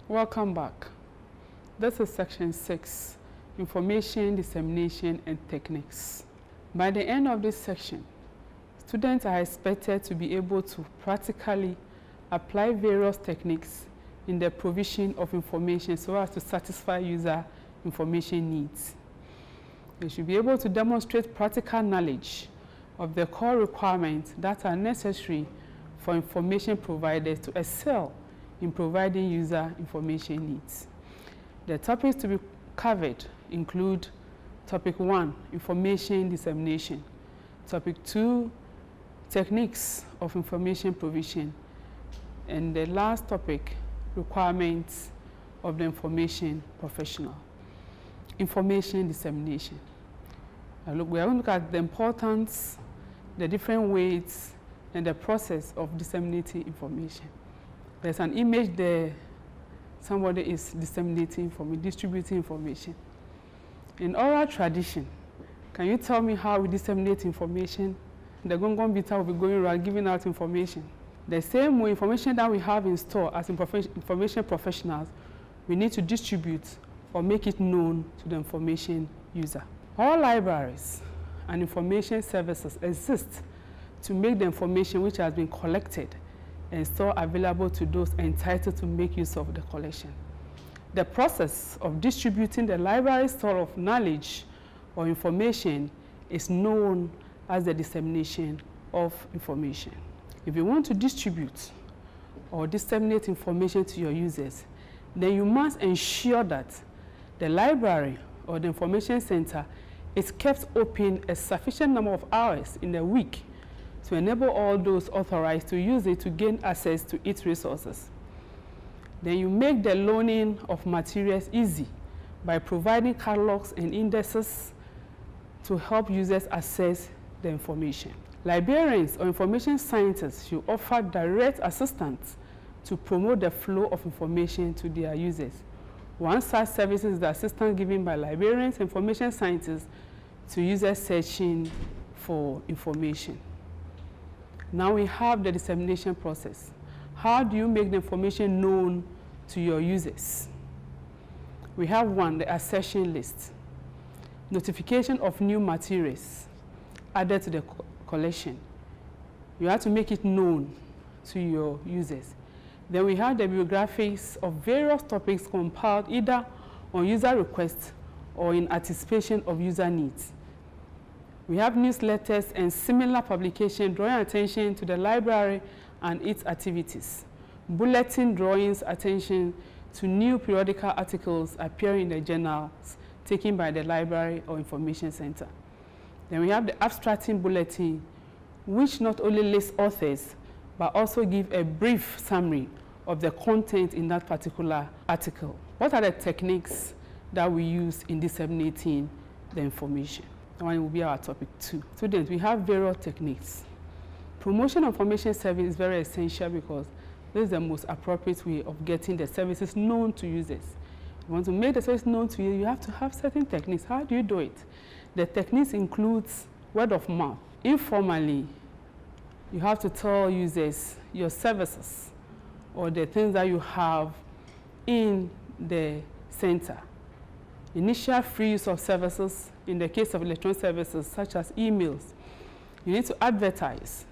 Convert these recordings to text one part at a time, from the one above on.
Welcome back. This is section 6, Information, Dissemination, and Techniques. By the end of this section, students are expected to be able to practically apply various techniques in the provision of information so as to satisfy user information needs. They should be able to demonstrate practical knowledge of the core requirements that are necessary for information providers to excel in providing user information needs. The topics to be covered include Topic 1, Information Dissemination. Topic 2, Techniques of Information Provision. And the last topic, Requirements of the Information Professional. Information Dissemination. We are going to look at the importance, the different ways, and the process of disseminating information. There's an image there. Somebody is disseminating information, distributing information. In oral tradition, can you tell me how we disseminate information? The gong beater will be going around giving out information. The same way, information that we have in store as information professionals, we need to distribute or make it known to the information user. All libraries and information services exist to make the information which has been collected and stored available to those entitled to make use of the collection. The process of distributing the library store of knowledge or information is known as the dissemination of information. If you want to distribute or disseminate information to your users, then you must ensure that the library or the information center is kept open a sufficient number of hours in a week to enable all those authorized to use it to gain access to its resources. Then you make the loaning of materials easy by providing catalogs and indexes to help users access the information. Librarians or information scientists should offer direct assistance to promote the flow of information to their users. One such service is the assistance given by librarians and information scientists to users searching for information. Now we have the dissemination process. How do you make the information known to your users? We have one, the assertion list. Notification of new materials added to the collection. You have to make it known to your users. Then we have the bibliographies of various topics compiled either on user request or in anticipation of user needs. We have newsletters and similar publications drawing attention to the library and its activities. Bulletin drawing attention to new periodical articles appearing in the journals taken by the library or information center. Then we have the abstracting bulletin, which not only lists authors, but also give a brief summary of the content in that particular article. What are the techniques that we use in disseminating the information? That one will be our topic 2. Students, we have various techniques. Promotion of information service is very essential because this is the most appropriate way of getting the services known to users. If you want to make the service known to you, you have to have certain techniques. How do you do it? The techniques includes word of mouth. Informally, you have to tell users your services or the things that you have in the center. Initial free use of services, in the case of electronic services such as emails, you need to advertise.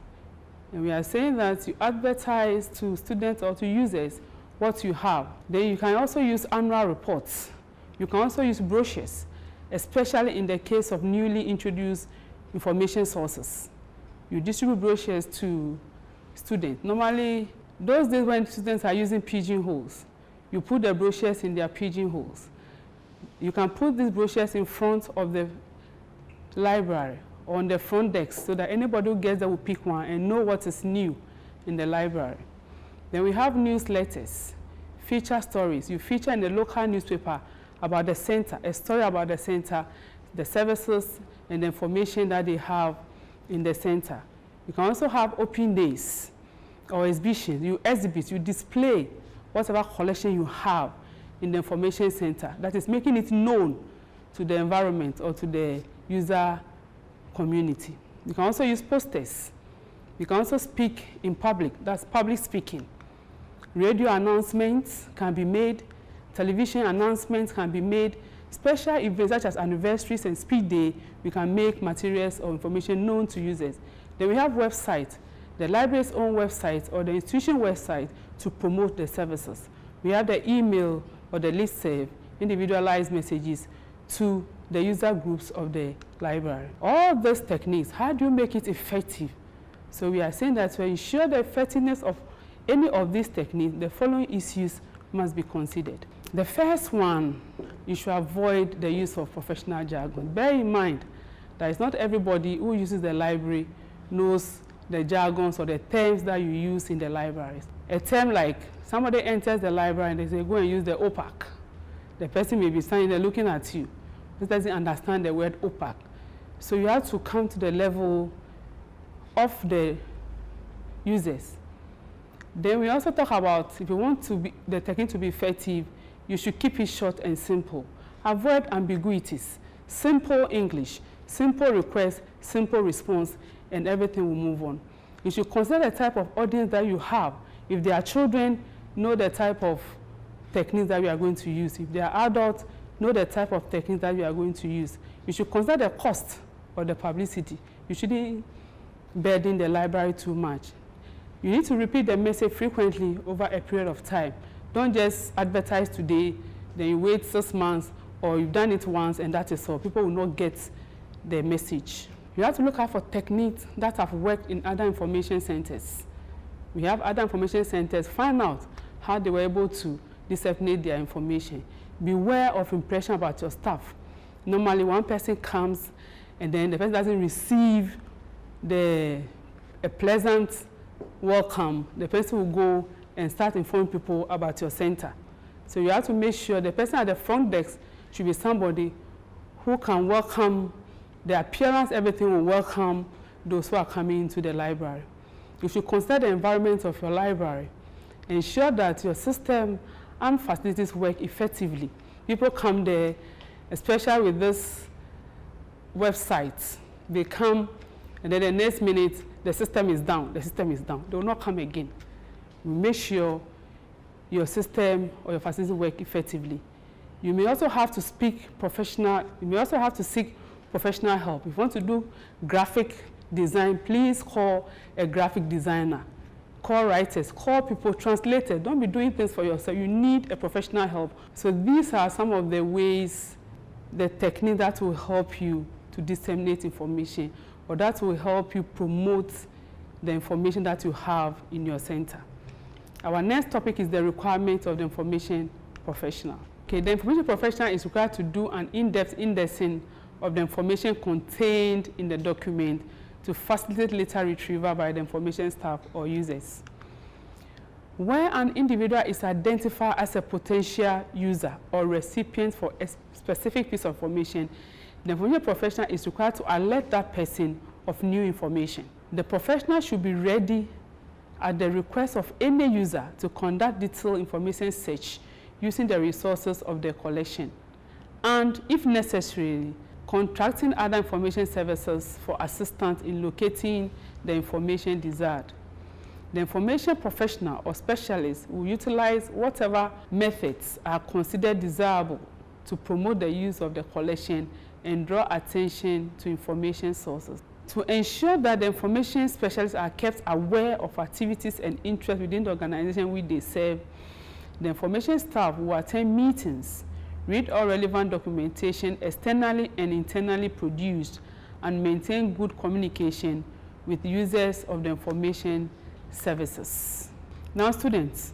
And we are saying that you advertise to students or to users what you have. Then you can also use annual reports. You can also use brochures, especially in the case of newly introduced information sources. You distribute brochures to students. Normally, those days when students are using pigeonholes, you put the brochures in their pigeonholes. You can put these brochures in front of the library or on the front desk so that anybody who gets there will pick one and know what is new in the library. Then we have newsletters, feature stories. You feature in the local newspaper about the center, a story about the center, the services and the information that they have in the center. You can also have open days or exhibitions. You exhibit, you display whatever collection you have in the information center. That is making it known to the environment or to the user community. You can also use posters. You can also speak in public. That's public speaking. Radio announcements can be made, television announcements can be made, special events such as anniversaries and speed day, we can make materials or information known to users. Then we have websites, the library's own website or the institution website to promote the services. We have the email or the listserv, individualized messages to the user groups of the library. All these techniques, how do you make it effective? So we are saying that to ensure the effectiveness of any of these techniques, the following issues must be considered. The first one, you should avoid the use of professional jargon. Bear in mind that it's not everybody who uses the library knows the jargons or the terms that you use in the libraries. A term like somebody enters the library and they say, go and use the OPAC. The person may be standing there looking at you. He doesn't understand the word OPAC. So you have to come to the level of the users. Then we also talk about if you want the technique to be effective, you should keep it short and simple. Avoid ambiguities. Simple English, simple request, simple response, and everything will move on. You should consider the type of audience that you have. If they are children, know the type of techniques that we are going to use. If they are adults, know the type of techniques that we are going to use. You should consider the cost of the publicity. You shouldn't burden the library too much. You need to repeat the message frequently over a period of time. Don't just advertise today, then you wait 6 months, or you've done it once and that is all. People will not get the message. You have to look out for techniques that have worked in other information centers. We have other information centers. Find out how they were able to disseminate their information. Beware of impression about your staff. Normally, one person comes and then the person doesn't receive a pleasant welcome. The person will go and start informing people about your center. So you have to make sure the person at the front desk should be somebody who can welcome the appearance, everything will welcome those who are coming into the library. You should consider the environment of your library. Ensure that your system and facilities work effectively. People come there, especially with this website. They come and then the next minute the system is down. The system is down. They will not come again. Make sure your system or your facilities work effectively. You may also have to seek professional help. If you want to do graphic design, please call a graphic designer. Call writers, call people, translators. Don't be doing things for yourself. You need a professional help. So these are some of the ways, the technique that will help you to disseminate information, or that will help you promote the information that you have in your center. Our next topic is the requirements of the information professional. Okay, the information professional is required to do an in-depth indexing of the information contained in the document to facilitate later retrieval by the information staff or users. Where an individual is identified as a potential user or recipient for a specific piece of information, the information professional is required to alert that person of new information. The professional should be ready at the request of any user to conduct detailed information search using the resources of the collection, and if necessary, contracting other information services for assistance in locating the information desired. The information professional or specialist will utilize whatever methods are considered desirable to promote the use of the collection and draw attention to information sources. To ensure that the information specialists are kept aware of activities and interests within the organization which they serve, the information staff will attend meetings, read all relevant documentation externally and internally produced, and maintain good communication with users of the information services. Now, students,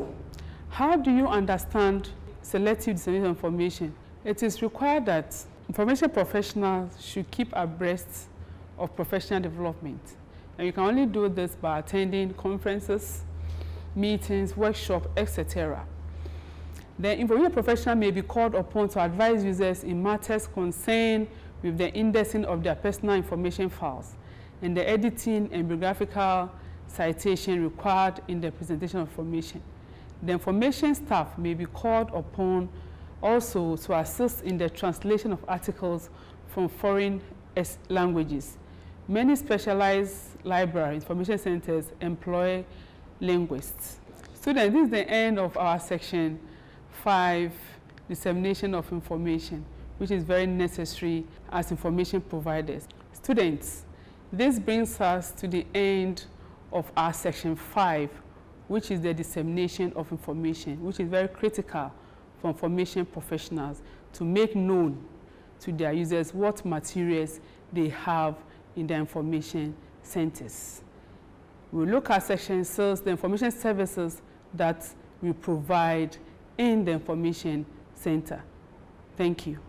how do you understand selective dissemination of information? It is required that information professionals should keep abreast of professional development. And you can only do this by attending conferences, meetings, workshops, etc. The information professional may be called upon to advise users in matters concerned with the indexing of their personal information files and the editing and bibliographical citation required in the presentation of information. The information staff may be called upon also to assist in the translation of articles from foreign languages. Many specialized library information centers employ linguists. Students, this is the end of our section 5, Dissemination of Information, which is very necessary as information providers. Students, this brings us to the end of our section 5, which is the dissemination of information, which is very critical for information professionals to make known to their users what materials they have in their information centers. We'll look at section 6, the information services that we provide in the information center. Thank you.